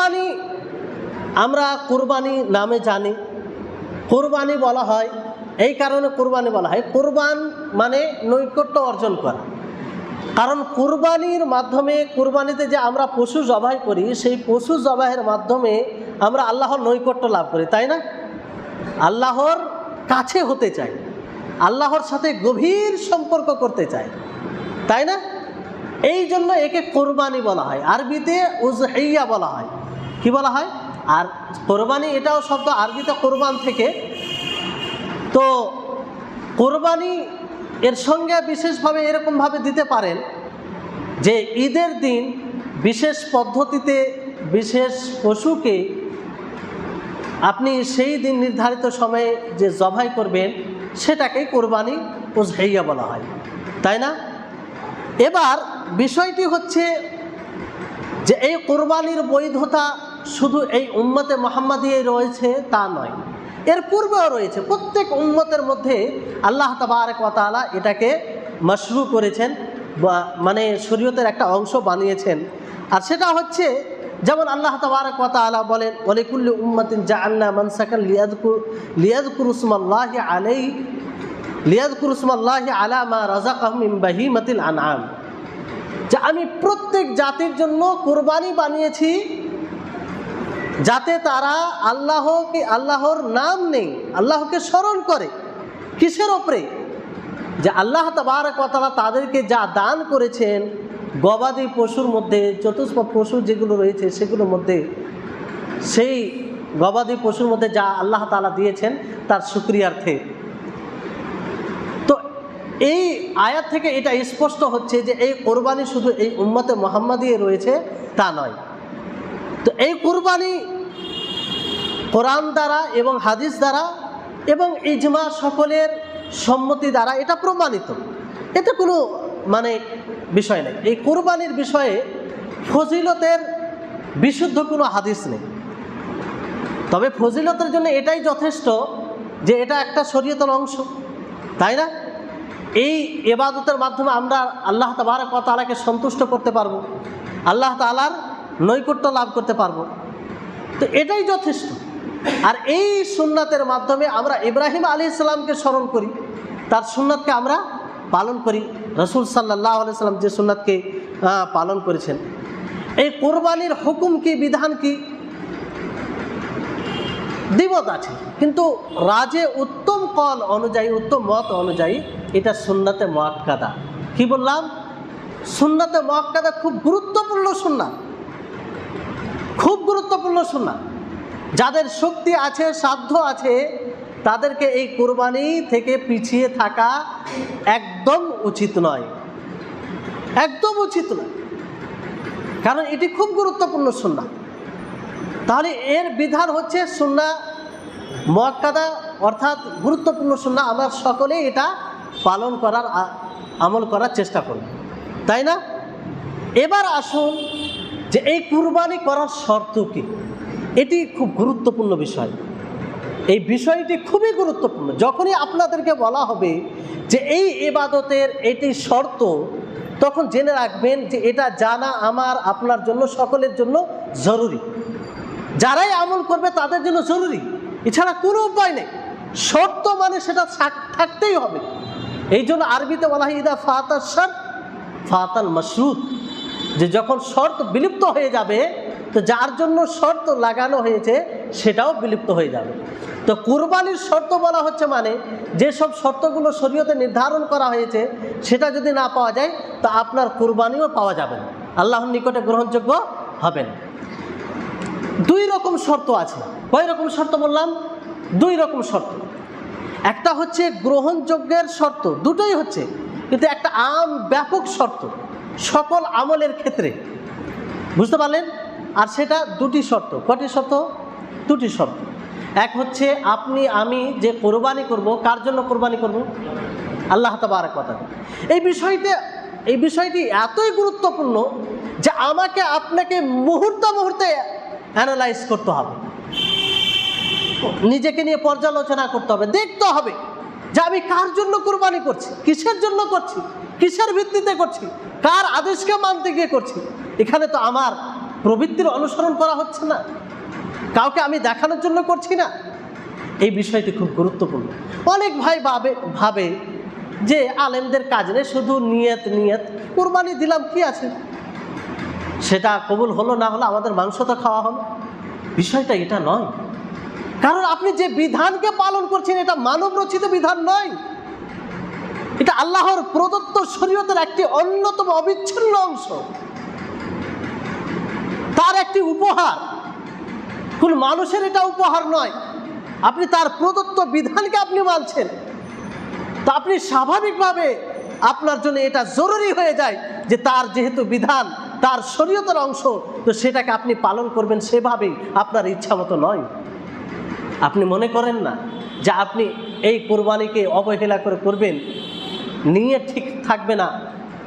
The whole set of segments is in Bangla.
কুরবানি আমরা কুরবানি নামে জানি, কুরবানি বলা হয় এই কারণে কুরবানি বলা হয়, কুরবান মানে নৈকট্য অর্জন করা। কারণ কুরবানির মাধ্যমে, কুরবানিতে যে আমরা পশু জবাই করি, সেই পশু জবাইয়ের মাধ্যমে আমরা আল্লাহর নৈকট্য লাভ করি, তাই না? আল্লাহর কাছে হতে চাই, আল্লাহর সাথে গভীর সম্পর্ক করতে চাই, তাই না? এই জন্য একে কোরবানি বলা হয়। আরবিতে উজহিয়া বলা হয়। কি বলা হয়? আর কোরবানি এটাও শব্দ আরবিতে কোরবান থেকে। তো কোরবানি এর সঙ্গে বিশেষভাবে এরকমভাবে দিতে পারেন যে ঈদের দিন বিশেষ পদ্ধতিতে বিশেষ পশুকে আপনি সেই দিন নির্ধারিত সময়ে যে জবাই করবেন সেটাকেই কোরবানি উজহিয়া বলা হয়, তাই না? এবার বিষয়টি হচ্ছে যে এই কোরবানির বৈধতা শুধু এই উম্মতে মুহাম্মাদিয়ায় রয়েছে তা নয়, এর পূর্বেও রয়েছে। প্রত্যেক উম্মতের মধ্যে আল্লাহ তাবারক ওয়া তাআলা এটাকে মাশরু করেছেন, মানে শরীয়তের একটা অংশ বানিয়েছেন। আর সেটা হচ্ছে যেমন আল্লাহ তাবারক ওয়া তাআলা বলেন, ওয়ালিকুল্লি উম্মাতিন জাআলনা মানসাকান লিয়াযকুরু ইসমাল্লাহি আলা মা রাযাকাহুম মিন বাহিমাতিল আনআম, যে আমি প্রত্যেক জাতির জন্য কুরবানি বানিয়েছি যাতে তারা আল্লাহর নাম নেই, আল্লাহকে স্মরণ করে। কিসের ওপরে? যে আল্লাহ তাবারক ওয়া তাআলা তাদেরকে যা দান করেছেন গবাদি পশুর মধ্যে, চতুষ্পদ পশু যেগুলো রয়েছে সেগুলোর মধ্যে, সেই গবাদি পশুর মধ্যে যা আল্লাহ তাআলা দিয়েছেন তার শুকরিয়ার্থে। তো এই আয়াত থেকে এটা স্পষ্ট হচ্ছে যে এই কোরবানি শুধু এই উম্মতে মুহাম্মাদিয়ে রয়েছে তা নয়। তো এই কুরবানি কোরআন দ্বারা এবং হাদিস দ্বারা এবং ইজমা সকলের সম্মতি দ্বারা এটা প্রমাণিত, এতে কোনো বিষয় নেই। এই কুরবানির বিষয়ে ফজিলতের বিশুদ্ধ কোনো হাদিস নেই, তবে ফজিলতের জন্য এটাই যথেষ্ট যে এটা একটা শরীয়তের অংশ, তাই না? এই ইবাদতের মাধ্যমে আমরা আল্লাহ তাবারক ওয়া তাআলাকে সন্তুষ্ট করতে পারবো, আল্লাহ তাআলার নৈকট্য লাভ করতে পারবো, তো এটাই যথেষ্ট। আর এই সুন্নাতের মাধ্যমে আমরা ইব্রাহিম আলাইহিস সালামকে স্মরণ করি, তার সুন্নাতকে আমরা পালন করি। রাসূল সাল্লাল্লাহু আলাইহি সাল্লাম যে সুন্নাতকে পালন করেছেন। এই কোরবানির হুকুম কি, বিধান কি, দ্বিমত আছে, কিন্তু রাজে উত্তম কল অনুযায়ী, উত্তম মত অনুযায়ী এটা সুন্নাতে মুআক্কাদা। কি বললাম? সুন্নাতে মুআক্কাদা খুব গুরুত্বপূর্ণ সুন্নাত, খুব গুরুত্বপূর্ণ সুন্নাত। যাদের শক্তি আছে, সাধ্য আছে, তাদেরকে এই কুরবানি থেকে পিছিয়ে থাকা একদম উচিত নয়, একদম উচিত নয়, কারণ এটি খুব গুরুত্বপূর্ণ সুন্নাত। তাহলে এর বিধান হচ্ছে সুন্নাহ মুআক্কাদা, অর্থাৎ গুরুত্বপূর্ণ সুন্নাহ। আমরা সকলেই এটা পালন করার, আমল করার চেষ্টা করব, তাই না? এবার আসুন যে এই কুরবানি করার শর্ত কি, এটি খুব গুরুত্বপূর্ণ বিষয়। এই বিষয়টি খুবই গুরুত্বপূর্ণ। যখনই আপনাদেরকে বলা হবে যে এই ইবাদতের এটি শর্ত, তখন জেনে রাখবেন যে এটা জানা আমার আপনার জন্য, সকলের জন্য জরুরি। যারাই আমল করবে তাদের জন্য জরুরি, এছাড়া কোনো উপায় নেই। শর্ত মানে সেটা থাকতেই হবে। এই জন্য আরবিতে বলা হয় ইদা ফাতা শর্ত ফাতাল মাশরুত, যে যখন শর্ত বিলুপ্ত হয়ে যাবে তো যার জন্য শর্ত লাগানো হয়েছে সেটাও বিলুপ্ত হয়ে যাবে। তো কুরবানির শর্ত বলা হচ্ছে মানে যেসব শর্তগুলো শরীয়তে নির্ধারণ করা হয়েছে সেটা যদি না পাওয়া যায় তা আপনার কুরবানিও পাওয়া যাবে না, আল্লাহর নিকটে গ্রহণযোগ্য হবে না। দুই রকম শর্ত আছে। কয় রকম শর্ত বললাম? দুই রকম শর্ত। একটা হচ্ছে গ্রহণযোগ্যের শর্ত, দুটোই হচ্ছে, কিন্তু একটা ব্যাপক শর্ত সকল আমলের ক্ষেত্রে, বুঝতে পারলেন? আর সেটা দুটি শর্ত। কটি শর্ত? দুটি শর্ত। এক হচ্ছে আপনি আমি যে কোরবানি করব, কার জন্য কোরবানি করব? আল্লাহ তাবারক ওয়া তাআলা। এই বিষয়টি এতই গুরুত্বপূর্ণ যে আমাকে আপনাকে মুহূর্তে মুহূর্তে অ্যানালাইজ করতে হবে, নিজেকে নিয়ে পর্যালোচনা করতে হবে, দেখতে হবে যে আমি কার জন্য কোরবানি করছি, কিসের জন্য করছি, কিসের ভিত্তিতে করছি, কার আদেশকে মানতে গিয়ে করছি। এখানে তো আমার প্রবৃত্তির অনুসরণ করা হচ্ছে না, কাউকে আমি দেখানোর জন্য করছি না। এই বিষয়টি খুব গুরুত্বপূর্ণ। অনেক ভাই ভাবে যে আলেমদের কাজ নেই, শুধু নিয়ত কুরবানি দিলাম কি আছে, সেটা কবুল হলো না হলো আমাদের মাংস তো খাওয়া হলো। বিষয়টা এটা নয়, কারণ আপনি যে বিধানকে পালন করছেন এটা মানব রচিত বিধান নয়, এটা আল্লাহর প্রদত্ত শরীয়তের একটি অন্যতম অবিচ্ছিন্ন অংশ, তার একটি উপহার। কোন মানুষের এটা উপহার নয়, আপনি তার প্রদত্ত বিধানকে আপনি মানছেন, তা আপনি স্বাভাবিকভাবে আপনার জন্য এটা জরুরি হয়ে যায় যে তার যেহেতু বিধান, তার শরীয়তের অংশ, তো সেটাকে আপনি পালন করবেন সেভাবেই, আপনার ইচ্ছা মতো নয়। আপনি মনে করেন না যে আপনি এই কোরবানিকে অবহেলা করে করবেন, নিয়ে ঠিক থাকবে না,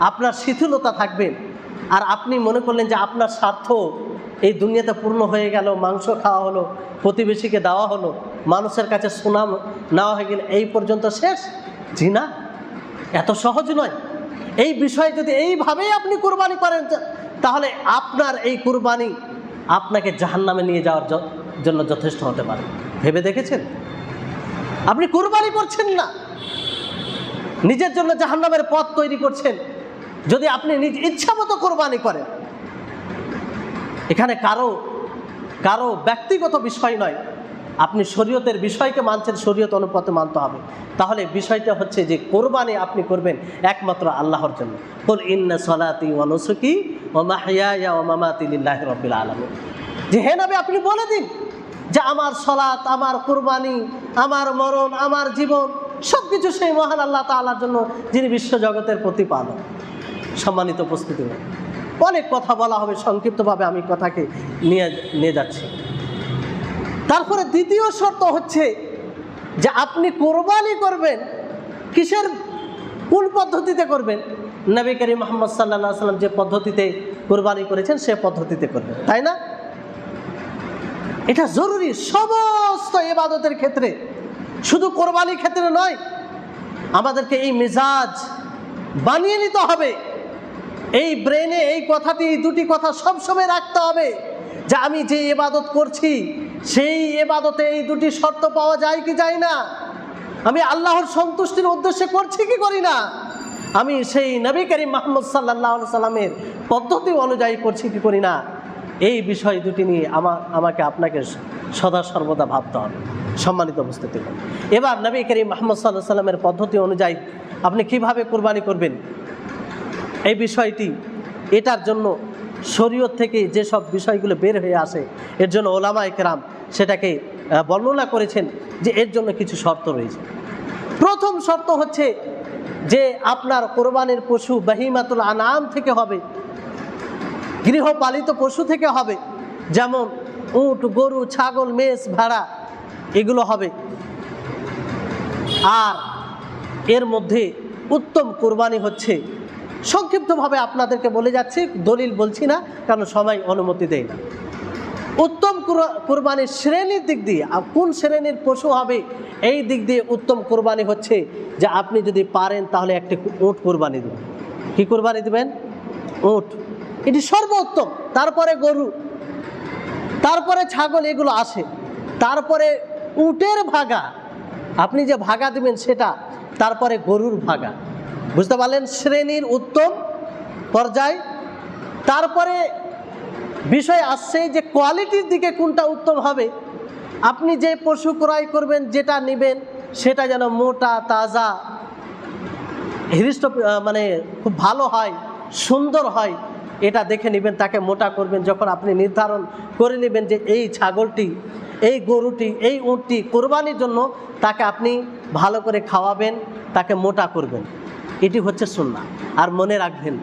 আপনার শিথিলতা থাকবে, আর আপনি মনে করলেন যে আপনার স্বার্থ এই দুনিয়াতে পূর্ণ হয়ে গেল, মাংস খাওয়া হলো, প্রতিবেশীকে দেওয়া হলো, মানুষের কাছে সুনাম নেওয়া হয়ে গেল, এই পর্যন্ত শেষ। জি না, এত সহজ নয়। এই বিষয়ে যদি এইভাবেই আপনি কুরবানি করেন, তাহলে আপনার এই কুরবানি আপনাকে জাহান্নামে নিয়ে যাওয়ার জন্য যথেষ্ট হতে পারে। ভেবে দেখেছেন? আপনি কুরবানি করছেন না, নিজের জন্য জাহান্নামের পথ তৈরি করছেন যদি আপনি নিজ ইচ্ছা মতো কোরবানি করেন। এখানে কারো ব্যক্তিগত বিষয় নয়, আপনি শরীয়তের বিষয়কে মানছেন, শরীয়ত অনুপাতে মানতে হবে। তাহলে বিষয়টা হচ্ছে যে কোরবানি আপনি করবেন একমাত্র আল্লাহর জন্য। কুল ইন্না সলাতি ওয়া নুসুকি ওয়া মাহইয়ায়া ওয়া মামাতি লিল্লাহি রাব্বিল আলামিন। যে হে নবী, আপনি বলে দিন যে আমার সলাত, আমার কুরবানি, আমার মরণ, আমার জীবন সবকিছু সেই মহান আল্লাহ তাআলার জন্য, যিনি বিশ্বজগতের প্রতিপালক। সম্মানিত উপস্থিতি, অনেক কথা বলা হবে, সংক্ষিপ্তভাবে আমি কথাকে নিয়ে যাচ্ছি। তারপরে দ্বিতীয় শর্ত হচ্ছে যে আপনি কোরবানি করবেন কোন পদ্ধতিতে করবেন? নবী করিম মুহাম্মদ সাল্লাল্লাহু আলাইহি ওয়াসাল্লাম যে পদ্ধতিতে কোরবানি করেছেন সে পদ্ধতিতে করবেন, তাই না? এটা জরুরি সমস্ত ইবাদতের ক্ষেত্রে, শুধু কোরবানির ক্ষেত্রে নয়। আমাদেরকে এই মেজাজ বানিয়ে নিতে হবে, এই ব্রেনে এই কথাটি, এই দুটি কথা সবসময় রাখতে হবে যে আমি যে ইবাদত করছি সেই ইবাদতে এই দুটি শর্ত পাওয়া যায় কি যায় না, আমি আল্লাহর সন্তুষ্টির উদ্দেশ্যে করছি কি করি না, আমি সেই নবী করিম মুহাম্মদ সাল্লাল্লাহু আলাইহি সাল্লামের পদ্ধতি অনুযায়ী করছি কি করি না। এই বিষয় দুটি নিয়ে আমাকে আপনাকে সদা সর্বদা ভাবতে হবে। সম্মানিত উপস্থিতি, এবার নবী করিম মুহাম্মদ সাল্লাল্লাহু আলাইহি সাল্লামের পদ্ধতি অনুযায়ী আপনি কিভাবে কোরবানি করবেন এই বিষয়টি, এটার জন্য শরীয়ত থেকে যেসব বিষয়গুলো বের হয়ে আসে এর জন্য ওলামায়ে কেরাম সেটাকে বর্ণনা করেছেন যে এর জন্য কিছু শর্ত রয়েছে। প্রথম শর্ত হচ্ছে যে আপনার কোরবানির পশু বাহিমাতুল আনাম থেকে হবে, গৃহপালিত পশু থেকে হবে, যেমন উট, গরু, ছাগল, মেষ, ভেড়া, এগুলো হবে। আর এর মধ্যে উত্তম কোরবানি হচ্ছে, সংক্ষিপ্তভাবে আপনাদেরকে বলে যাচ্ছি, দলিল বলছি না কারণ সময় অনুমতি দেয় না। উত্তম কোরবানির শ্রেণীর দিক দিয়ে, কোন শ্রেণীর পশু হবে এই দিক দিয়ে উত্তম কোরবানি হচ্ছে যে আপনি যদি পারেন তাহলে একটি উট কোরবানি দেবেন। কি কোরবানি দেবেন? উট, এটি সর্বোত্তম। তারপরে গরু, তারপরে ছাগল, এগুলো আসে। তারপরে উটের ভাগা, আপনি যে ভাগা দিবেন সেটা, তারপরে গরুর ভাগা। বুঝতে পারলেন শ্রেণীর উত্তম পর্যায়। তারপরে বিষয় আসছে যে কোয়ালিটির দিকে কোনটা উত্তম হবে। আপনি যে পশু ক্রয় করবেন, যেটা নেবেন সেটা যেন মোটা, তাজা, হৃষ্ট, মানে খুব ভালো হয়, সুন্দর হয়, এটা দেখে নেবেন, তাকে মোটা করবেন। যখন আপনি নির্ধারণ করে নেবেন যে এই ছাগলটি, এই গরুটি, এই উটটি কোরবানির জন্য, তাকে আপনি ভালো করে খাওয়াবেন, তাকে মোটা করবেন। এটি হচ্ছে সুন্নাহ। আর মনে রাখবেন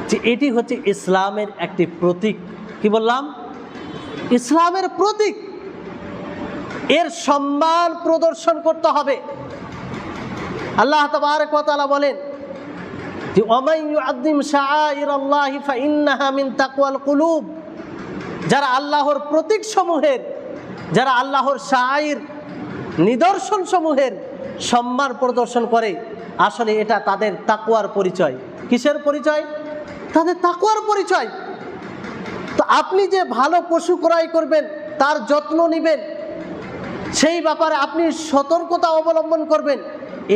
যে এটি হচ্ছে ইসলামের একটি প্রতীক। কি বললাম? ইসলামের প্রতীক। এর সম্মান প্রদর্শন করতে হবে। আল্লাহ তাবারক ওয়া তাআলা বলেন যে ওয়ামান ইউআযযিম শাআইরাল্লাহি ফাইন্নাহা মিন তাকওয়াল কুলুব। যারা আল্লাহর প্রতীক সমূহের, যারা আল্লাহর শাআইর, নিদর্শন সমূহের সম্মান প্রদর্শন করে, আসলে এটা তাদের তাকওয়ার পরিচয়। কিসের পরিচয়? তাদের তাকওয়ার পরিচয়। তো আপনি যে ভালো পশু ক্রয় করবেন, তার যত্ন নেবেন, সেই ব্যাপারে আপনি সতর্কতা অবলম্বন করবেন,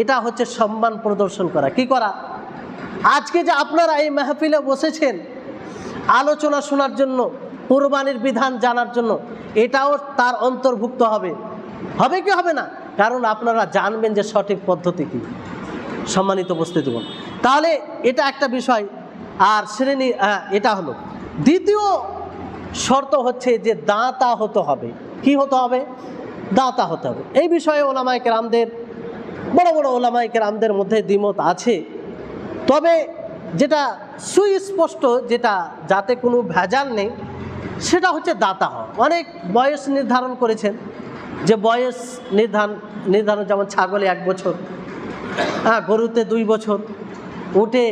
এটা হচ্ছে সম্মান প্রদর্শন করা। কি করা? আজকে যে আপনারা এই মাহফিলে বসেছেন আলোচনা শোনার জন্য, কুরবানির বিধান জানার জন্য, এটাও তার অন্তর্ভুক্ত হবে। হবে কি হবে না? কারণ আপনারা জানবেন যে সঠিক পদ্ধতি কি। সম্মানিত উপস্থিতিগণ, তাহলে এটা একটা বিষয়। আর শ্রেণী এটা হলো। দ্বিতীয় শর্ত হচ্ছে যে দাতা হতে হবে। কি হতে হবে? দাতা হতে হবে। এই বিষয়ে ওলামায়ে কেরামদের, বড় বড় ওলামায়ে কেরামদের মধ্যে দ্বিমত আছে। তবে যেটা সুস্পষ্ট, যেটা যাতে কোনো ভেজাল নেই, সেটা হচ্ছে দাতা হওয়া। অনেক বয়স নির্ধারণ করেছেন, যে বয়স নির্ধারণ যেমন ছাগলে 1 বছর, গরুতে 2 বছর, উটে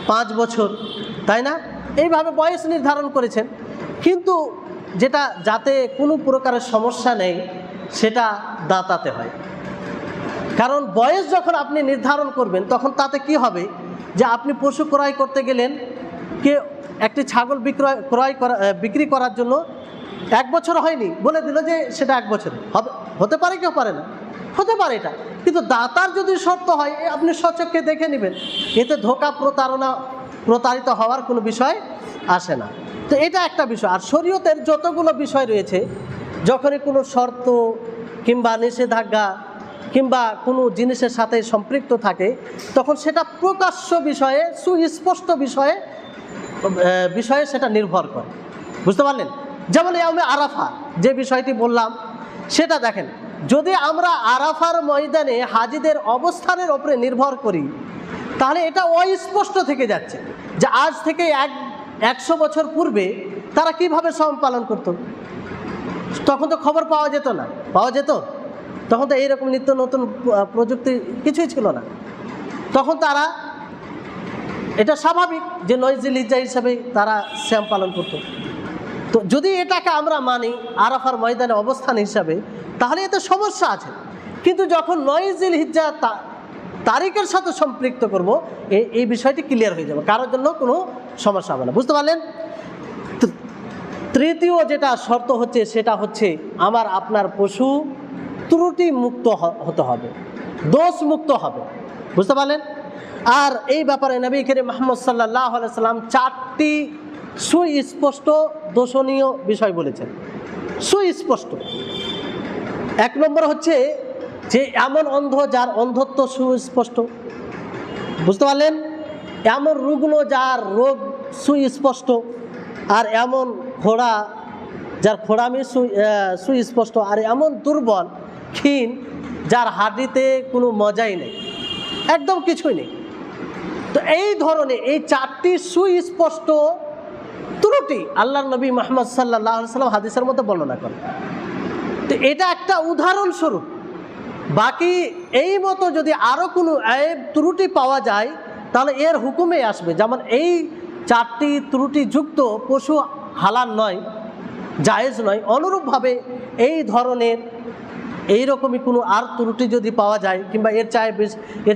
5 বছর, তাই না? এইভাবে বয়স নির্ধারণ করেছেন। কিন্তু যেটা যাতে কোনো প্রকারের সমস্যা নেই, সেটা দাঁতাতে হয়। কারণ বয়স যখন আপনি নির্ধারণ করবেন, তখন তাতে কি হবে, যে আপনি পশু ক্রয় করতে গেলেন, কে একটি ছাগল বিক্রি করার জন্য 1 বছর হয়নি, বলে দিল যে সেটা 1 বছর হবে। হতে পারে, কেউ পারে না, হতে পারে এটা। কিন্তু দাতার যদি শর্ত হয়, আপনি স্বচক্ষে দেখে নেবেন, এতে ধোঁকা প্রতারিত হওয়ার কোনো বিষয় আসে না। তো এটা একটা বিষয়। আর শরীয়তের যতগুলো বিষয় রয়েছে, যখনই কোনো শর্ত কিংবা নিষেধাজ্ঞা কিংবা কোনো জিনিসের সাথে সম্পৃক্ত থাকে, তখন সেটা প্রকাশ্য বিষয়ে, সুস্পষ্ট বিষয়ে সেটা নির্ভর করে। বুঝতে পারলেন? যেমন ইয়াউমে আরাফা যে বিষয়টি বললাম, সেটা দেখেন, যদি আমরা আরাফার ময়দানে হাজিদের অবস্থানের ওপরে নির্ভর করি, তাহলে এটা অস্পষ্ট থেকে যাচ্ছে যে আজ থেকে 100 বছর পূর্বে তারা কিভাবে সম পালন করত। তখন তো খবর পাওয়া যেত না। পাওয়া যেত? তখন তো এইরকম নিত্য নতুন প্রযুক্তি কিছুই ছিল না। তখন তারা, এটা স্বাভাবিক যে 9 জিলহিজ্জা হিসাবে তারা শ্যাম পালন করত। তো যদি এটাকে আমরা মানি আরাফার ময়দানে অবস্থান হিসাবে, তাহলে এতে সমস্যা আছে। কিন্তু যখন 9 জিলহিজ্জা তারিখের সাথে সম্পৃক্ত করব, এই বিষয়টি ক্লিয়ার হয়ে যাবে, কারোর জন্য কোনো সমস্যা হবে না। বুঝতে পারলেন? তৃতীয় যেটা শর্ত হচ্ছে, সেটা হচ্ছে আমার আপনার পশু ত্রুটি মুক্ত হতে হবে, দোষ মুক্ত হবে। বুঝতে পারলেন? আর এই ব্যাপারে নবী করিম মুহাম্মদ সাল্লাল্লাহু আলাইহি সাল্লাম 4টি সুস্পষ্ট দোষণীয় বিষয় বলেছেন। সুস্পষ্ট। 1 নম্বর হচ্ছে যে এমন অন্ধ যার অন্ধত্ব সুস্পষ্ট। বুঝতে পারলেন? এমন রুগ্ন যার রোগ সুস্পষ্ট, আর এমন খোড়া যার খোড়ামি সুস্পষ্ট, আর এমন দুর্বল ক্ষীণ যার হাড়িতে কোনো মজাই নেই, একদম কিছুই নেই। তো এই ধরনের এই 4টি সুস্পষ্ট ত্রুটি আল্লাহর নবী মুহাম্মদ সাল্লাল্লাহু আলাইহি সাল্লাম হাদিসের মধ্যে বর্ণনা করেন। তো এটা একটা উদাহরণস্বরূপ। বাকি এই মতো যদি আরও কোনো ত্রুটি পাওয়া যায়, তাহলে এর হুকুমে আসবে। যেমন এই 4টি ত্রুটিযুক্ত পশু হালাল নয়, জায়েজ নয়। অনুরূপভাবে এই ধরনের এইরকমই কোনো আর ত্রুটি যদি পাওয়া যায়, কিংবা এর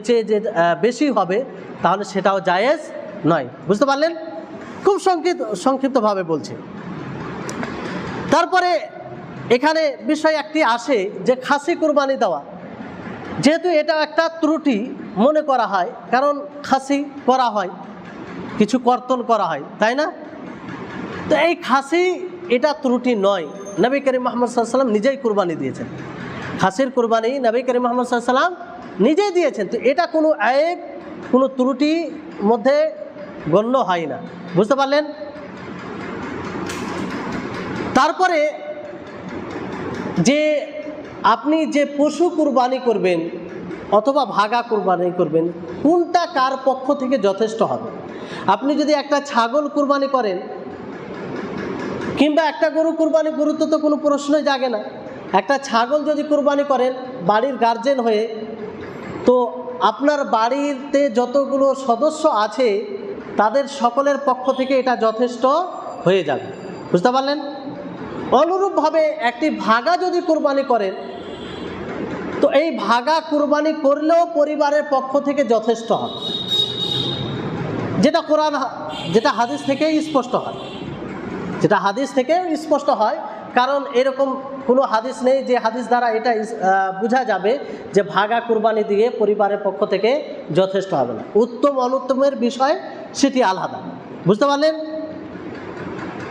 চেয়ে যে বেশি হবে, তাহলে সেটাও জায়েজ নয়। বুঝতে পারলেন? খুব সংক্ষিপ্তভাবে বলছি। তারপরে এখানে বিষয় একটি আসে যে খাসি কুরবানি দেওয়া, যেহেতু এটা একটা ত্রুটি মনে করা হয়, কারণ খাসি করা হয়, কিছু কর্তন করা হয়, তাই না? তো এই খাসি এটা ত্রুটি নয়। নবী করিম মুহাম্মদ সাল্লাল্লাহু আলাইহি সাল্লাম নিজেই কুরবানি দিয়েছেন। খাসির কুরবানি নবী করিম মুহাম্মদ সাল্লাল্লাহু আলাইহি সাল্লাম নিজেই দিয়েছেন। তো এটা কোনো কোনো ত্রুটি মধ্যে গণ্য হয় না। বুঝতে পারলেন? তারপরে যে আপনি যে পশু কুরবানি করবেন অথবা ভাগা কুরবানি করবেন, কোনটা কার পক্ষ থেকে যথেষ্ট হবে। আপনি যদি একটা ছাগল কুরবানি করেন কিংবা একটা গরু কুরবানি, গুরুত্ব তো কোনো প্রশ্নই জাগে না। একটা ছাগল যদি কুরবানি করেন বাড়ির গার্জেন হয়ে, তো আপনার বাড়িতে যতগুলো সদস্য আছে তাদের সকলের পক্ষ থেকে এটা যথেষ্ট হয়ে যাবে। বুঝতে পারলেন? অনুরূপভাবে একটি ভাগা যদি কুরবানি করেন, তো এই ভাগা কুরবানি করলেও পরিবারের পক্ষ থেকে যথেষ্ট হবে, যেটা কোরআন যেটা হাদিস থেকেই স্পষ্ট হয়। যেটা হাদিস থেকে স্পষ্ট হয়, কারণ এরকম কোনো হাদিস নেই যে হাদিস দ্বারা এটা বোঝা যাবে যে ভাগা কুরবানি দিয়ে পরিবারের পক্ষ থেকে যথেষ্ট হবে না। উত্তম অনুত্তমের বিষয় সেটি আলাদা, বুঝতে পারলেন?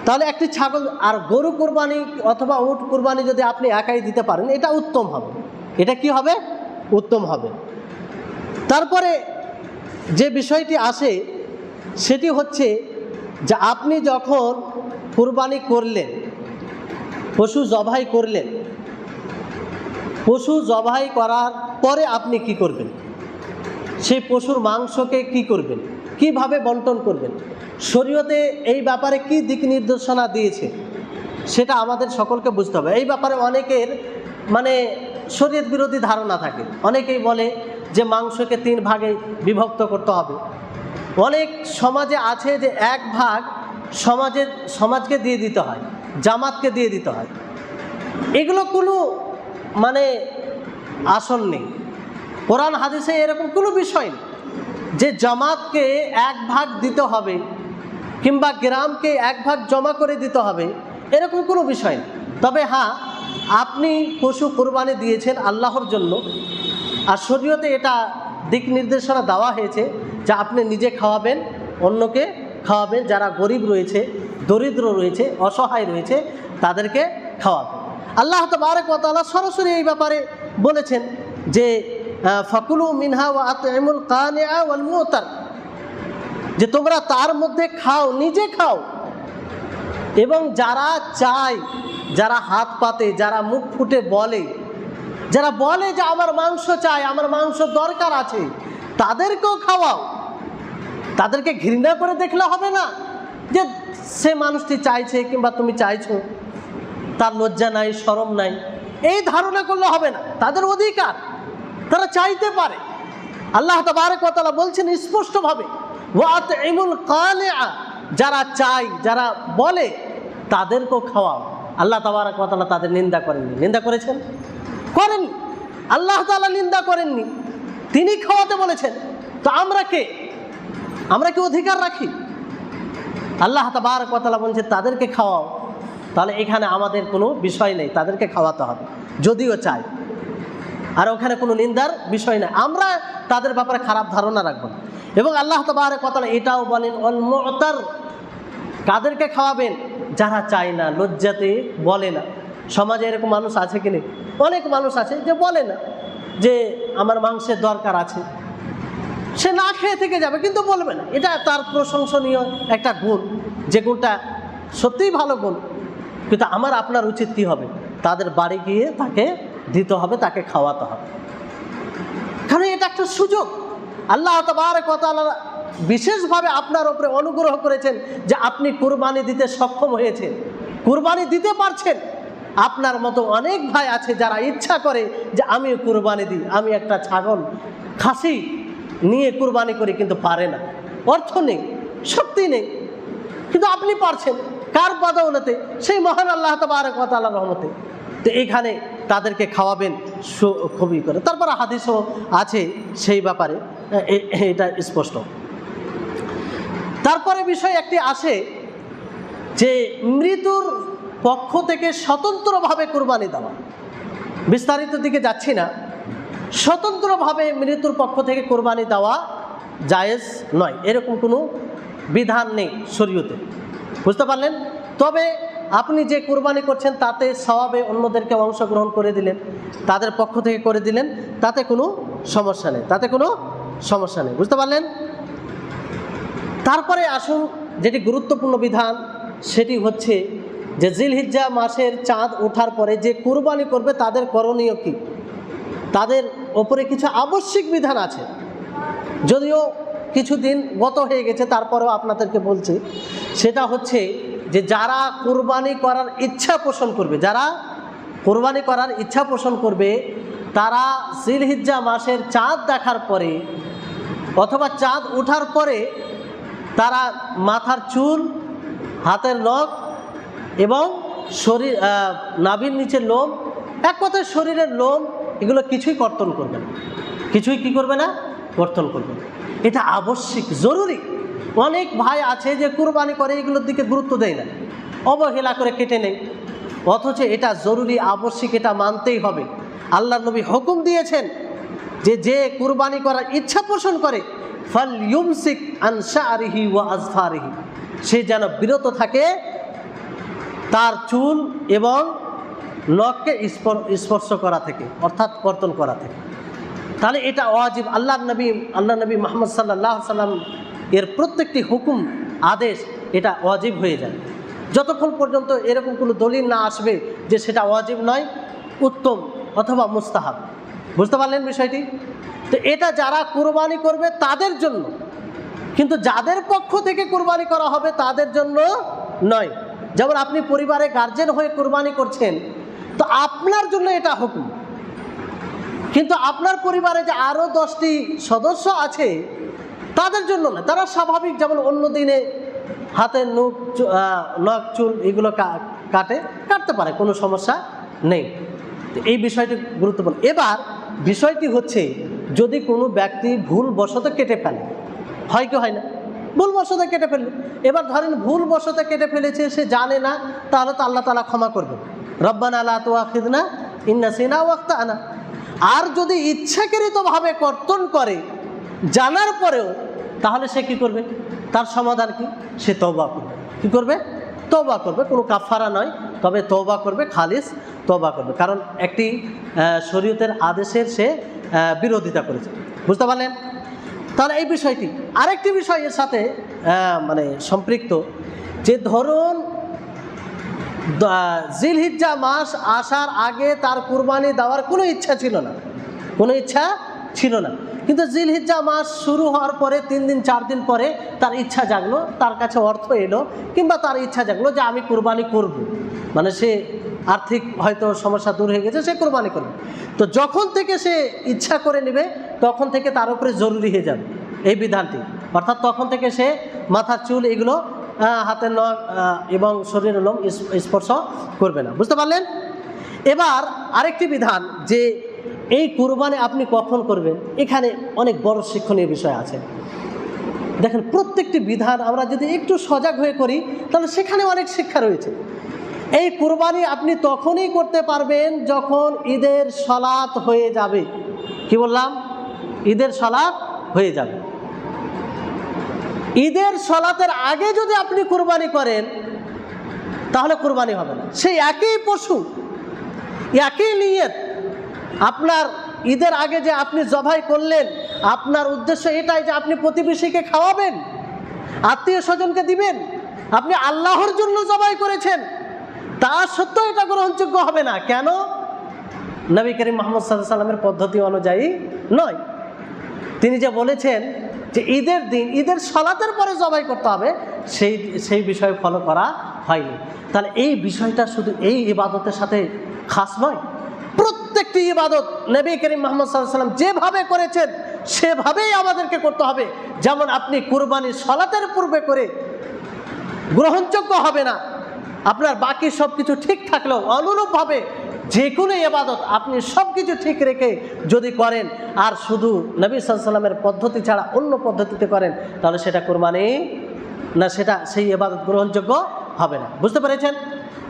তাহলে একটি ছাগল আর গরু কুরবানি অথবা উট কুরবানি যদি আপনি একাই দিতে পারেন, এটা উত্তম হবে। এটা কি হবে? উত্তম হবে। তারপরে যে বিষয়টি আসে সেটি হচ্ছে যে আপনি যখন কুরবানি করলেন, পশু জবাই করলেন, পশু জবাই করার পরে আপনি কি করবেন? সেই পশুর মাংসকে কি করবেন, কিভাবে বন্টন করবেন? শরীয়তে এই ব্যাপারে কি দিক নির্দেশনা দিয়েছে সেটা আমাদের সকলকে বুঝতে হবে। এই ব্যাপারে অনেকের শরীয়ত বিরোধী ধারণা থাকে। অনেকেই বলে যে মাংসকে 3 ভাগে বিভক্ত করতে হবে। অনেক সমাজে আছে যে 1 ভাগ সমাজকে দিয়ে দিতে হয়, জামাতকে দিয়ে দিতে হয়। এগুলো কোনো আসল নেই। কোরআন হাদিসে এরকম কোনো বিষয় নেই যে জামাতকে 1 ভাগ দিতে হবে কিংবা গ্রামকে 1 ভাগ জমা করে দিতে হবে, এরকম কোনো বিষয় নেই। তবে হ্যাঁ, আপনি পশু কোরবানি দিয়েছেন আল্লাহর জন্য, আর শরীয়তে এটা দিক নির্দেশনা দেওয়া হয়েছে যে আপনি নিজে খাওয়াবেন, অন্যকে খাওয়াবেন, যারা গরিব রয়েছে, দরিদ্র রয়েছে, অসহায় রয়েছে, তাদেরকে খাওয়াবেন। আল্লাহ তাবারক ওয়া তাআলা সরাসরি এই ব্যাপারে বলেছেন যে ফাকুলু মিনহা ওয়া আতইমুল কানিআ ওয়াল মুতার, যে তোমরা তার মধ্যে খাও, নিজে খাও, এবং যারা চায়, যারা হাত পাতে, যারা মুখ ফুটে বলে, যারা বলে যে আমার মাংস চাই, আমার মাংস দরকার আছে, তাদেরকেও খাওয়াও। তাদেরকে ঘৃণা করে দেখলে হবে না যে সে মানুষটি চাইছে কিংবা তুমি চাইছো, তার লজ্জা নাই, শরম নাই, এই ধারণা করলে হবে না। তাদের অধিকার, তারা চাইতে পারে। আল্লাহ তাবারক ওয়া তাআলা বলছেন স্পষ্টভাবে, ওয়া আতইমুল কানিআ, যারা চায়, যারা বলে, তাদেরকেও খাওয়াও। আল্লাহ তাবারক ওয়া তাআলা তাদের নিন্দা করেননি। নিন্দা করেছেন? করেননি। আল্লাহ তাআলা নিন্দা করেননি, তিনি খাওয়াতে বলেছেন। তো আমরা কি অধিকার রাখি? আল্লাহ তাবারক ওয়া তাআলা বলছেন তাদেরকে খাওয়াও। তাহলে এখানে আমাদের কোনো বিষয় নেই, তাদেরকে খাওয়াতে হবে যদিও চাই, আর ওখানে কোনো নিন্দার বিষয় নেই। আমরা তাদের ব্যাপারে খারাপ ধারণা রাখবো না। এবং আল্লাহ তাবারক ওয়া তাআলা এটাও বলেন অল মুতার, কাদেরকে খাওয়াবেন? যারা চায় না, লজ্জাতে বলে না। সমাজে এরকম মানুষ আছে কি নেই? অনেক মানুষ আছে যে বলে না যে আমার মাংসের দরকার আছে, সে না খেয়ে থেকে যাবে কিন্তু বলবে না। এটা তার প্রশংসনীয় একটা গুণ, যে গুণটা সত্যিই ভালো গুণ। কিন্তু আমার আপনার উচিত কী হবে? তাদের বাড়ি গিয়ে তাকে দিতে হবে, তাকে খাওয়াতে হবে, কারণ এটা একটা সুযোগ। আল্লাহ তাবারক ওয়া তাআলা বিশেষভাবে আপনার উপরে অনুগ্রহ করেছেন যে আপনি কুরবানি দিতে সক্ষম হয়েছেন, কুরবানি দিতে পারছেন। আপনার মতো অনেক ভাই আছে যারা ইচ্ছা করে যে আমিও কুরবানি দিই, আমি একটা ছাগল, খাসি নিয়ে কুরবানি করি, কিন্তু পারে না, অর্থ নেই, শক্তি নেই, কিন্তু আপনি পারছেন। কার বদৌলতে? সেই মহান আল্লাহ তাবারক ওয়া তাআলার রহমতে। তো এখানে তাদেরকে খাওয়াবেন খুবই করে। তারপরে হাদিসও আছে সেই ব্যাপারে, এটা স্পষ্ট। তারপরে বিষয় একটি আসে যে মৃত্যুর পক্ষ থেকে স্বতন্ত্রভাবে কুরবানি দেওয়া। বিস্তারিত দিকে যাচ্ছি না। স্বতন্ত্রভাবে মৃত্যুর পক্ষ থেকে কুরবানি দেওয়া জায়েজ নয়, এরকম কোনো বিধান নেই শরীয়তে, বুঝতে পারলেন? তবে আপনি যে কুরবানি করছেন তাতে সওয়াবে অন্যদেরকে অংশগ্রহণ করে দিলেন, তাদের পক্ষ থেকে করে দিলেন, তাতে কোনো সমস্যা নেই, তাতে কোনো সমস্যা নেই, বুঝতে পারলেন? তারপরে আসুন যেটি গুরুত্বপূর্ণ বিধান, সেটি হচ্ছে যে জিলহিজ্জা মাসের চাঁদ ওঠার পরে যে কুরবানি করবে তাদের করণীয় কি। তাদের ওপরে কিছু আবশ্যিক বিধান আছে, যদিও কিছুদিন গত হয়ে গেছে, তারপরেও আপনাদেরকে বলছি। সেটা হচ্ছে যে যারা কুরবানি করার ইচ্ছা পোষণ করবে, যারা কুরবানি করার ইচ্ছা পোষণ করবে, তারা জিলহিজ্জা মাসের চাঁদ দেখার পরে অথবা চাঁদ ওঠার পরে তারা মাথার চুল, হাতের নখ এবং শরীর, নাভির নিচের লোম, এক কথায় শরীরের লোম, এগুলো কিছুই কর্তন করবে না, কিছুই কি করবে না, কর্তন করবে না। এটা আবশ্যিক, জরুরি। অনেক ভাই আছে যে কুরবানি করে এগুলোর দিকে গুরুত্ব দেয় না, অবহেলা করে কেটে নেই, অথচ এটা জরুরি আবশ্যিক, এটা মানতেই হবে। আল্লাহ নবী হুকুম দিয়েছেন যে যে কুরবানি করার ইচ্ছা পোষণ করে ফাল ইউমসিক আন শারিহি ওয়া আজফারিহি, সে যেন বিরত থাকে তার চুল এবং নখকে স্পর্শ করা থেকে, অর্থাৎ কর্তন করা থেকে। তাহলে এটা ওয়াজিব। আল্লাহ নবী মুহাম্মদ সাল্লাল্লাহু আলাইহি সাল্লাম এর প্রত্যেকটি হুকুম আদেশ এটা ওয়াজিব হয়ে যায়, যতক্ষণ পর্যন্ত এরকম কোনো দলিল না আসবে যে সেটা ওয়াজিব নয়, উত্তম অথবা মুস্তাহাব। বুঝতে পারলেন বিষয়টি? তো এটা যারা কুরবানি করবে তাদের জন্য, কিন্তু যাদের পক্ষ থেকে কুরবানি করা হবে তাদের জন্য নয়। যেমন আপনি পরিবারে গার্জেন হয়ে কুরবানি করছেন, তো আপনার জন্য এটা হুকুম, কিন্তু আপনার পরিবারে যে আরও 10টি সদস্য আছে তাদের জন্য না। তারা স্বাভাবিক যেমন অন্য দিনে হাতের নখ চুল এগুলো কাটতে পারে, কোনো সমস্যা নেই। এই বিষয়টি গুরুত্বপূর্ণ। এবার বিষয়টি হচ্ছে, যদি কোনো ব্যক্তি ভুলবশত কেটে ফেলে, হয় কি হয় না, ভুলবশত কেটে ফেলল, এবার ধরেন ভুলবশত কেটে ফেলেছে, সে জানে না, তাহলে তো আল্লাহ তাআলা ক্ষমা করবে, রব্বানা লা তুআখিযনা ইন নাসিনা ওয়া আখতানা। আর যদি ইচ্ছাকৃতভাবে কর্তন করে জানার পরেও, তাহলে সে কি করবে? তার সমাধান কি? সে তওবা করবে। কি করবে? তওবা করবে। কোনো কাফারা নয়, তবে তওবা করবে, খালিস তওবা করবে, কারণ একটি শরীয়তের আদেশের সে বিরোধিতা করেছে। বুঝতে পারলেন? তাহলে এই বিষয়টি আরেকটি বিষয় এর সাথে মানে সম্পৃক্ত, যে ধরুন জিলহিজ্জা মাস আসার আগে তার কুরবানি দেওয়ার কোনো ইচ্ছা ছিল না, কিন্তু জিলহিজ্জা মাস শুরু হওয়ার পরে 3 দিন 4 দিন পরে তার ইচ্ছা জাগলো, তার কাছে অর্থ এলো, কিংবা তার ইচ্ছা জাগলো যে আমি কুরবানি করব, মানে সে আর্থিক হয়তো সমস্যা দূর হয়ে গেছে, সে কুরবানি করবে। তো যখন থেকে সে ইচ্ছা করে নেবে, তখন থেকে তার উপরে জরুরি হয়ে যাবে এই বিধানটি, অর্থাৎ তখন থেকে সে মাথার চুল এগুলো হাতের নখ এবং শরীরের লোম স্পর্শ করবে না। বুঝতে পারলেন? এবার আরেকটি বিধান, যে এই কুরবানি আপনি কখন করবেন, এখানে অনেক বড় শিক্ষণীয় বিষয় আছে। দেখেন, প্রত্যেকটি বিধান আমরা যদি একটু সজাগ হয়ে করি, তাহলে সেখানে অনেক শিক্ষা রয়েছে। এই কুরবানি আপনি তখনই করতে পারবেন যখন ঈদের সালাত হয়ে যাবে। কি বললাম? ঈদের সালাত হয়ে যাবে। ঈদের সালাতের আগে যদি আপনি কুরবানি করেন, তাহলে কুরবানি হবে না। সেই একই পশু, একই নিয়ত, আপনার ঈদের আগে যে আপনি জবাই করলেন, আপনার উদ্দেশ্য এটাই যে আপনি প্রতিবেশীকে খাওয়াবেন, আত্মীয় স্বজনকে দিবেন, আপনি আল্লাহর জন্য জবাই করেছেন, তা সত্ত্বেও এটা গ্রহণযোগ্য হবে না। কেন? নবী করিম মুহাম্মদ সাল্লাল্লাহু আলাইহি ওয়াসাল্লামের পদ্ধতি অনুযায়ী নয়। তিনি যে বলেছেন যে ঈদের দিন ঈদের সালাতের পরে জবাই করতে হবে, সেই বিষয় ফলো করা হয়নি। তাহলে এই বিষয়টা শুধু এই ইবাদতের সাথে খাস নয়, প্রত্যেকটি ইবাদত নবী করিম মুহাম্মদ সাল্লাল্লাহু আলাইহি ওয়াসাল্লাম যেভাবে করেছেন সেভাবেই আমাদেরকে করতে হবে। যেমন আপনি কুরবানির সালাতের পূর্বে করে গ্রহণযোগ্য হবে না, আপনার বাকি সব কিছু ঠিক থাকলেও অনুরূপভাবে যে কোনো ইবাদত আপনি সব কিছু ঠিক রেখে যদি করেন, আর শুধু নবী সাল্লাল্লাহু আলাইহি ওয়াসাল্লামের পদ্ধতি ছাড়া অন্য পদ্ধতিতে করেন, তাহলে সেটা কুরবানি না, সেই ইবাদত গ্রহণযোগ্য হবে না। বুঝতে পেরেছেন?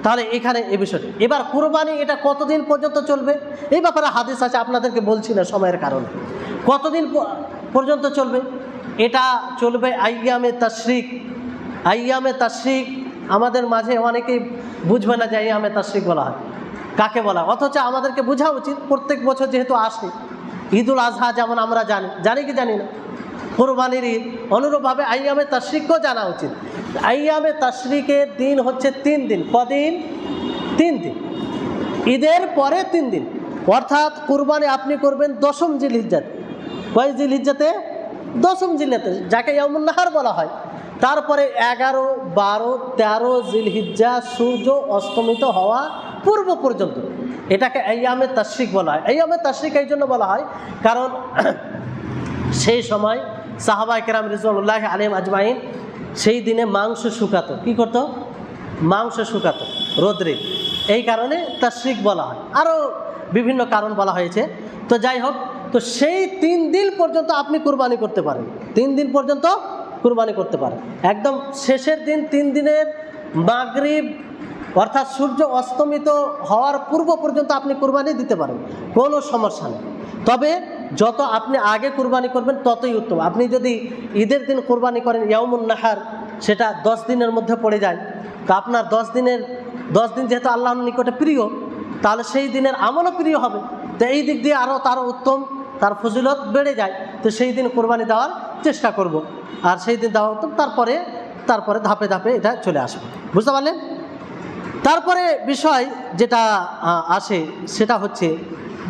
তাহলে এখানে এই বিষয়টি। এবার কুরবানি এটা কতদিন পর্যন্ত চলবে, এই ব্যাপারে হাদিস আছে, আপনাদেরকে বলছি না সময়ের কারণে। কতদিন পর্যন্ত চলবে? এটা চলবে আইয়ামে তাশরিক। আইয়ামে তাশরিক আমাদের মাঝে অনেকেই বুঝবে না যে আইয়ামে তাশরিক বলা হয়, কাকে বলা, অথচ আমাদেরকে বোঝা উচিত। প্রত্যেক বছর যেহেতু আসে ঈদুল আজহা, যেমন আমরা জানি কি জানি না, কুরবানির ঈদ, অনুরূপভাবে আইয়ামে তাশরিকও জানা উচিত। আইয়ামে তাশরিকের দিন হচ্ছে 3 দিন। কদিন? 3 দিন। ঈদের পরে 3 দিন, অর্থাৎ কুরবানি আপনি করবেন 10ম জিলহিজ্জাতে। কয় জিলহিজ্জাতে? 10ম জিলহিজ্জাতে, যাকে ইয়াউমুন নাহার বলা হয়। তারপরে 11, 12, 13 জিলহিজ্জা সূর্য অস্তমিত হওয়া পূর্ব পর্যন্ত এটাকে আইয়ামে তাশরিক বলা হয়। আইয়ামে তাশরিক এই জন্য বলা হয় কারণ সেই সময় সাহাবায়ে কেরাম রিজওয়ানুল্লাহি আলাইহিম আজমাইন সেই দিনে মাংস শুকাতো। কি করতো? মাংস শুকাতো রোদ্রে, এই কারণে তাশরিক বলা হয়। আরও বিভিন্ন কারণ বলা হয়েছে। তো যাই হোক, তো সেই 3 দিন পর্যন্ত আপনি কুরবানি করতে পারেন। 3 দিন পর্যন্ত কুরবানি করতে পারেন। একদম শেষের দিন 3 দিনের মাগরিব অর্থাৎ সূর্য অস্তমিত হওয়ার পূর্ব পর্যন্ত আপনি কুরবানি দিতে পারেন, কোনো সমস্যা নেই। তবে যত আপনি আগে কুরবানি করবেন ততই উত্তম। আপনি যদি ঈদের দিন কুরবানি করেন, ইয়াউমুন নাহার, সেটা 10 দিনের মধ্যে পড়ে যায়, তো আপনার 10 দিন যেহেতু আল্লাহর নিকটে প্রিয়, তাহলে সেই দিনের আমলও প্রিয় হবে। তো এই দিক দিয়ে তারও উত্তম, তার ফজিলত বেড়ে যায়। তো সেই দিন কোরবানি দেওয়ার চেষ্টা করব, আর সেই দিন দেওয়া উত্তম। তারপরে ধাপে ধাপে এটা চলে আসবে, বুঝতে পারলেন? তারপরে বিষয় যেটা আসে সেটা হচ্ছে,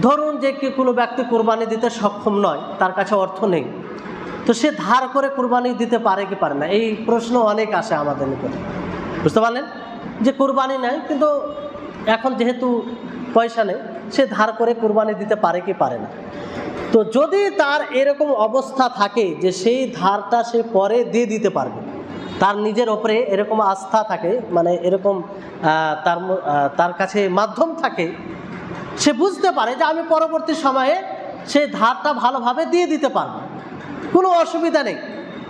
ধরুন যে কোনো ব্যক্তি কোরবানি দিতে সক্ষম নয়, তার কাছে অর্থ নেই, তো সে ধার করে কোরবানি দিতে পারে কি পারে না, এই প্রশ্ন অনেক আসে আমাদের নিকটে, বুঝতে পারলেন? যে কোরবানি নাই, কিন্তু এখন যেহেতু পয়সা নেই, সে ধার করে কোরবানি দিতে পারে কি পারে না। তো যদি তার এরকম অবস্থা থাকে যে সেই ধারটা সে পরে দিয়ে দিতে পারবে, তার নিজের ওপরে এরকম আস্থা থাকে, মানে এরকম তার কাছে মাধ্যম থাকে, সে বুঝতে পারে যে আমি পরবর্তী সময়ে সেই ধারটা ভালোভাবে দিয়ে দিতে পারবো, কোনো অসুবিধা নেই,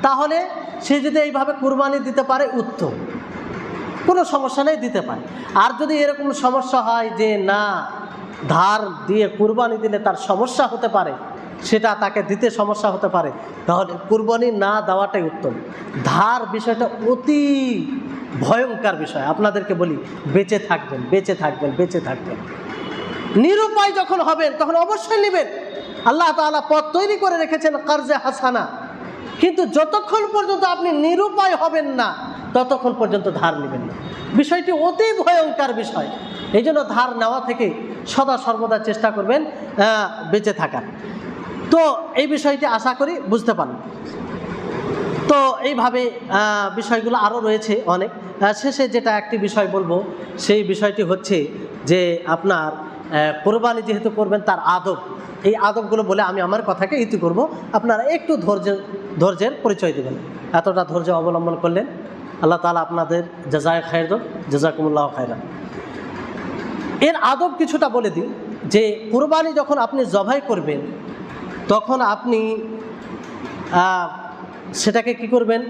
তাহলে সে যদি এইভাবে কুরবানি দিতে পারে উত্তম, কোনো সমস্যা নেই, দিতে পারে। আর যদি এরকম সমস্যা হয় যে না, ধার দিয়ে কুরবানি দিলে তার সমস্যা হতে পারে, সেটা তাকে দিতে সমস্যা হতে পারে, তাহলে কুরবানি না দেওয়াটাই উত্তম। ধার বিষয়টা অতি ভয়ঙ্কর বিষয়, আপনাদেরকে বলি, বেঁচে থাকবেন। নিরুপায় যখন হবেন তখন অবশ্যই নেবেন। আল্লাহ তাআলা পথ তৈরি করে রেখেছেন কারজে হাসানা, কিন্তু যতক্ষণ পর্যন্ত আপনি নিরুপায় হবেন না ততক্ষণ পর্যন্ত ধার নেবেন না। বিষয়টি অতি ভয়ঙ্কর বিষয়। এই জন্য ধার নেওয়া থেকে সদা সর্বদা চেষ্টা করবেন বেঁচে থাকার। তো এই বিষয়টি আশা করি বুঝতে পারেন। তো এইভাবে বিষয়গুলো আরও রয়েছে অনেক। শেষে যেটা একটি বিষয় বলবো, সেই বিষয়টি হচ্ছে যে আপনার কোরবানি যেহেতু করবেন তার আদব, এই আদবগুলো বলে আমি আমার কথাকে ইতি করব। আপনারা একটু ধৈর্যের পরিচয় দেবেন। এতটা ধৈর্য অবলম্বন করলেন, আল্লাহ তাআলা আপনাদের জাযায়ে খায়র দেন, জাযাকুমুল্লাহু খায়রান। এর আদব কিছুটা বলে দিই, যে কুরবানি যখন আপনি জবাই করবেন তখন আপনি সেটাকে কি করবেন,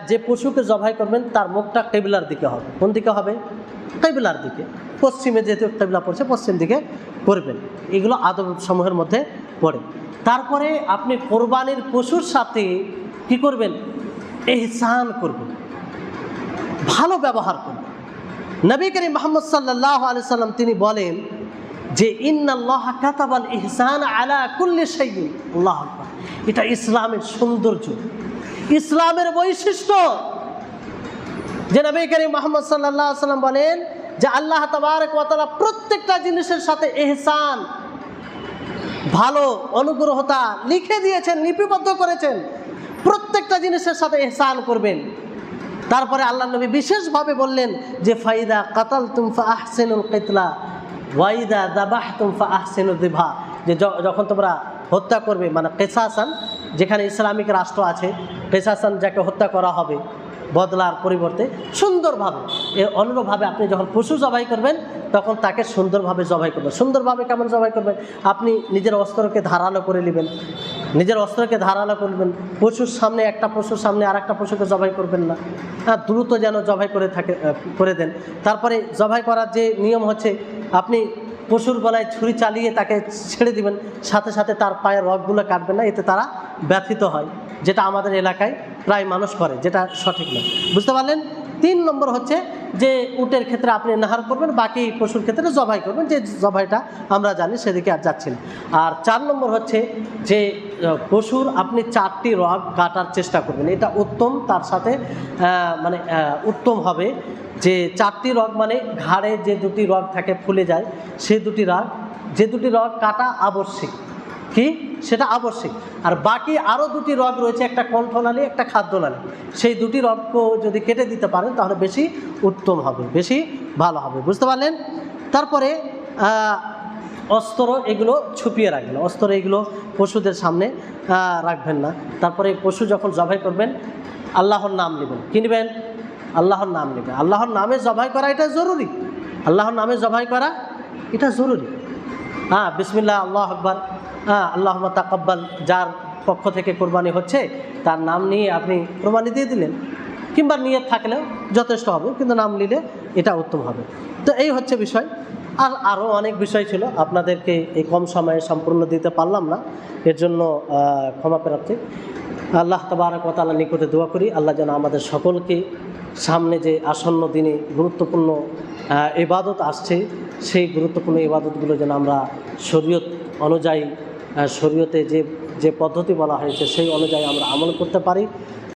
যে পশুকে জবাই করবেন তার মুখটা কিবলার দিকে হবে। কোন দিকে হবে? কিবলার দিকে। পশ্চিমে যেহেতু কিবলা পড়ছে, পশ্চিম দিকে করবেন। এগুলো আদব সমূহের মধ্যে পড়ে। তারপরে আপনি কোরবানির পশুর সাথে কি করবেন? ইহসান করবেন, ভালো ব্যবহার করবেন। নবী করিম মুহাম্মদ সাল্লাল্লাহু আলাইহি সাল্লাম তিনি বলেন যে ইন্নাল্লাহা কাতাবাল ইহসান আলা কুল্লি শাইইন। আল্লাহু আকবার। এটা ইসলামের সৌন্দর্য, ইসলামের বৈশিষ্ট্য, যে নবী করিম মুহাম্মদ সাল্লাল্লাহু আলাইহি সাল্লাম বলেন যে আল্লাহ তাবারক ওয়া তাআলা প্রত্যেকটা জিনিসের সাথে ইহসান, ভালো অনুগ্রহতা লিখে দিয়েছেন, লিপিবদ্ধ করেছেন। প্রত্যেকটা জিনিসের সাথে ইহসান করবেন। তারপরে আল্লাহ নবী বিশেষভাবে বললেন যে ফাইদা কাতালতুম ফাআহসিনুল কিতলা ওয়াইদা যাবাহতুম ফাআহসিনুদ যিবহা, যে যখন তোমরা হত্যা করবে, মানে কিসাসান, যেখানে ইসলামিক রাষ্ট্র আছে, কিসাসান যাকে হত্যা করা হবে বদলার পরিবর্তে সুন্দরভাবে, এর অনুরূপভাবে আপনি যখন পশু জবাই করবেন তখন তাকে সুন্দরভাবে জবাই করবেন। সুন্দরভাবে কেমন জবাই করবেন? আপনি নিজের অস্ত্রকে ধারালো করে নেবেন, পশুর সামনে, একটা পশুর সামনে আর একটা পশুকে জবাই করবেন না, দ্রুত যেন জবাই করে দেন। তারপরে জবাই করার যে নিয়ম হচ্ছে, আপনি পশুর গলায় ছুরি চালিয়ে তাকে ছেড়ে দিবেন, সাথে সাথে তার পায়ের রগগুলো কাটবেন না, এতে তারা ব্যথিত হয়, যেটা আমাদের এলাকায় প্রায় মানুষ করে, যেটা সঠিক নয়, বুঝতে পারলেন? 3 নম্বর হচ্ছে যে উটের ক্ষেত্রে আপনি নাহার করবেন, বাকি পশুর ক্ষেত্রে জবাই করবেন, যে জবাইটা আমরা জানি সেদিকে আর যাচ্ছি না। আর 4 নম্বর হচ্ছে যে পশুর আপনি 4টি রগ কাটার চেষ্টা করবেন, এটা উত্তম। তার সাথে মানে উত্তম হবে যে 4টি রগ, মানে ঘাড়ে যে 2টি রগ থাকে ফুলে যায়, সেই যে দুটি রগ কাটা আবশ্যিক, কি সেটা আবশ্যিক। আর বাকি আরও 2টি রগ রয়েছে, একটা কণ্ঠনালী, একটা খাদ্যনালী, সেই 2টি রগকেও যদি কেটে দিতে পারেন তাহলে বেশি উত্তম হবে, বেশি ভালো হবে, বুঝতে পারলেন? তারপরে অস্ত্র এগুলো ছুপিয়ে রাখবেন, অস্ত্র এগুলো পশুদের সামনে রাখবেন না। তারপরে পশু যখন জবাই করবেন আল্লাহর নাম নেবেন। কি নেবেন? আল্লাহর নাম নেবেন। আল্লাহর নামে জবাই করা এটা জরুরি, আল্লাহর নামে জবাই করা এটা জরুরি। বিসমিল্লাহ, আল্লাহু আকবার, আল্লাহুম্মা তাকাব্বাল, যার পক্ষ থেকে কোরবানি হচ্ছে তার নাম নিয়ে আপনি কোরবানি দিয়ে দিলেন, কিংবা নিয়ত থাকলেও যথেষ্ট হবে, কিন্তু নাম নিলে এটা উত্তম হবে। তো এই হচ্ছে বিষয়। আর আরও অনেক বিষয় ছিল, আপনাদেরকে এই কম সময়ে সম্পূর্ণ দিতে পারলাম না, এর জন্য ক্ষমা প্রার্থী। আল্লাহ তাবারক ওয়া তাআলার নিকটে দোয়া করি আল্লাহ যেন আমাদের সকলকে সামনে যে আসন্ন দিনে গুরুত্বপূর্ণ ইবাদত আসছে, সেই গুরুত্বপূর্ণ ইবাদতগুলো যেন আমরা শরীয়ত অনুযায়ী, শরীয়তে যে যে পদ্ধতি বলা হয়েছে সেই অনুযায়ী আমরা আমল করতে পারি।